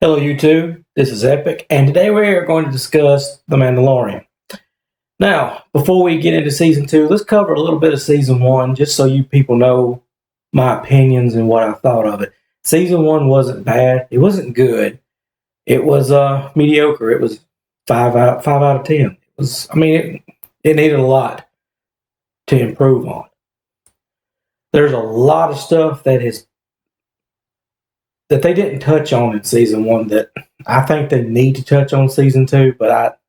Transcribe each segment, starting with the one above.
Hello, YouTube. This is Epic, and today we are going to discuss The Mandalorian. Now, before we get into Season 2, let's cover a little bit of Season 1, just so you people know my opinions and what I thought of it. Season 1 wasn't bad. It wasn't good. It was mediocre. It was 5 out of 10. It needed a lot to improve on. There's a lot of stuff that they didn't touch on in Season 1 that I think they need to touch on Season 2, but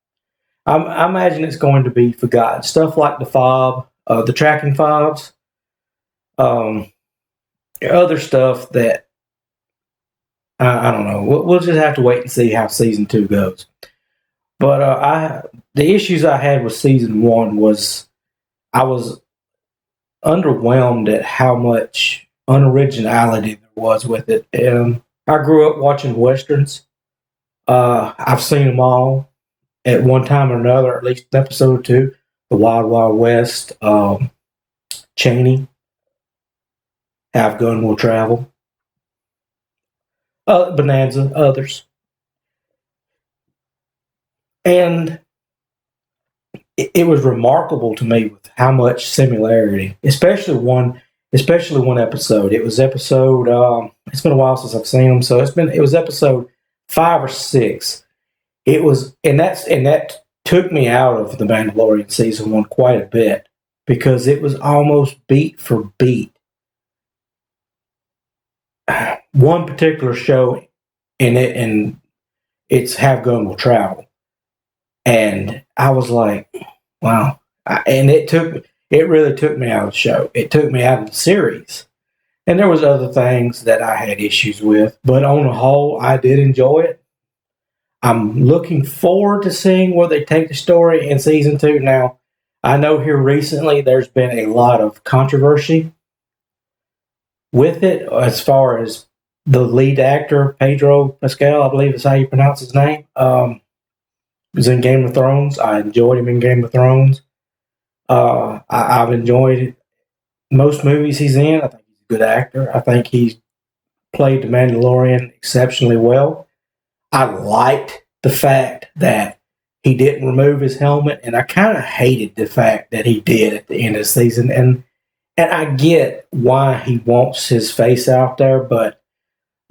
I imagine it's going to be forgotten. Stuff like the fob, the tracking fobs, other stuff that, I don't know. We'll just have to wait and see how Season 2 goes. But the issues I had with Season 1 was I was underwhelmed at how much unoriginality there was with it. I grew up watching Westerns. I've seen them all at one time or another, at least an episode or two. The Wild Wild West, Cheney, Have Gun Will Travel, Bonanza, others. And it was remarkable to me with how much similarity, especially one episode. It was episode. It's been a while since I've seen them, so it was episode 5 or 6. It was, and that took me out of the Mandalorian Season 1 quite a bit because it was almost beat for beat. One particular show and it's Have Gun Will Travel, and I was like, wow, and it really took me out of the show. It took me out of the series. And there was other things that I had issues with. But on the whole, I did enjoy it. I'm looking forward to seeing where they take the story in Season 2. Now, I know here recently there's been a lot of controversy with it as far as the lead actor, Pedro Pascal, I believe is how you pronounce his name, was in Game of Thrones. I enjoyed him in Game of Thrones. I've enjoyed most movies he's in. I think he's a good actor. I think he's played the Mandalorian exceptionally well. I liked the fact that he didn't remove his helmet, and I kind of hated the fact that he did at the end of the season. And I get why he wants his face out there, but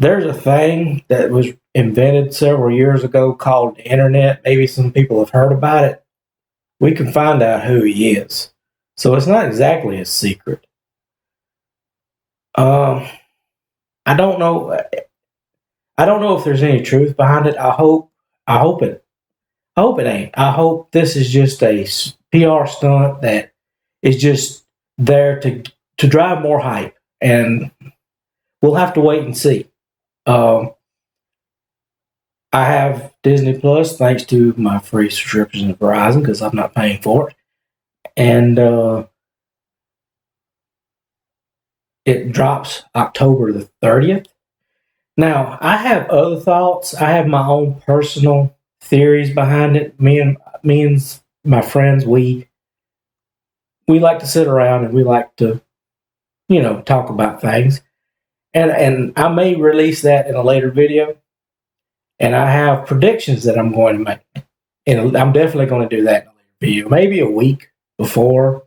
there's a thing that was invented several years ago called the internet. Maybe some people have heard about it. We can find out who he is. So it's not exactly a secret. I don't know. I don't know if there's any truth behind it. I hope it ain't. I hope this is just a PR stunt that is just there to drive more hype, and we'll have to wait and see. I have Disney Plus thanks to my free subscription to Verizon because I'm not paying for it. And it drops October the 30th. Now, I have other thoughts. I have my own personal theories behind it. Me and my friends, we like to sit around and we like to, talk about things. And I may release that in a later video. And I have predictions that I'm going to make. And I'm definitely going to do that in a later video. Maybe a week before,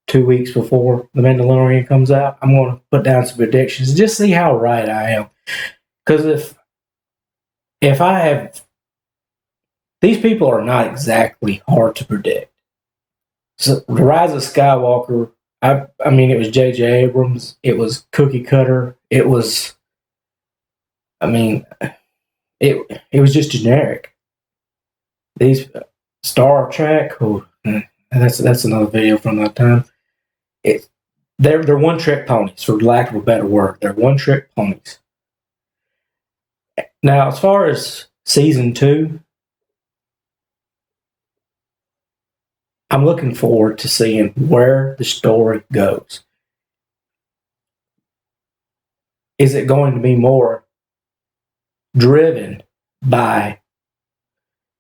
2 weeks before The Mandalorian comes out. I'm going to put down some predictions. Just see how right I am. Because if I have... These people are not exactly hard to predict. So The Rise of Skywalker, it was J.J. Abrams. It was cookie cutter. It was... It was just generic. These Star Trek, that's another video from that time. They're one-trick ponies, for lack of a better word. They're one-trick ponies. Now, as far as Season 2, I'm looking forward to seeing where the story goes. Is it going to be more driven by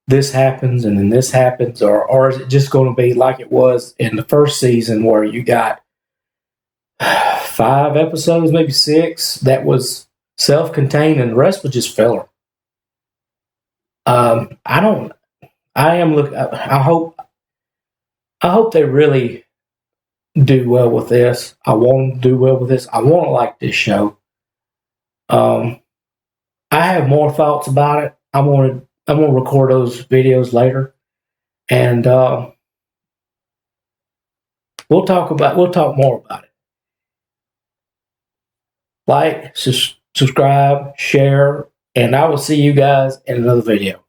this happens and then this happens, or is it just going to be like it was in the first season where you got 5 episodes, maybe 6, that was self-contained and the rest was just filler? I don't. I am look. I hope. I hope they really do well with this. I want to do well with this. I want to like this show. Um, I have more thoughts about it. I'm gonna record those videos later, and we'll talk more about it. Like, subscribe, share, and I will see you guys in another video.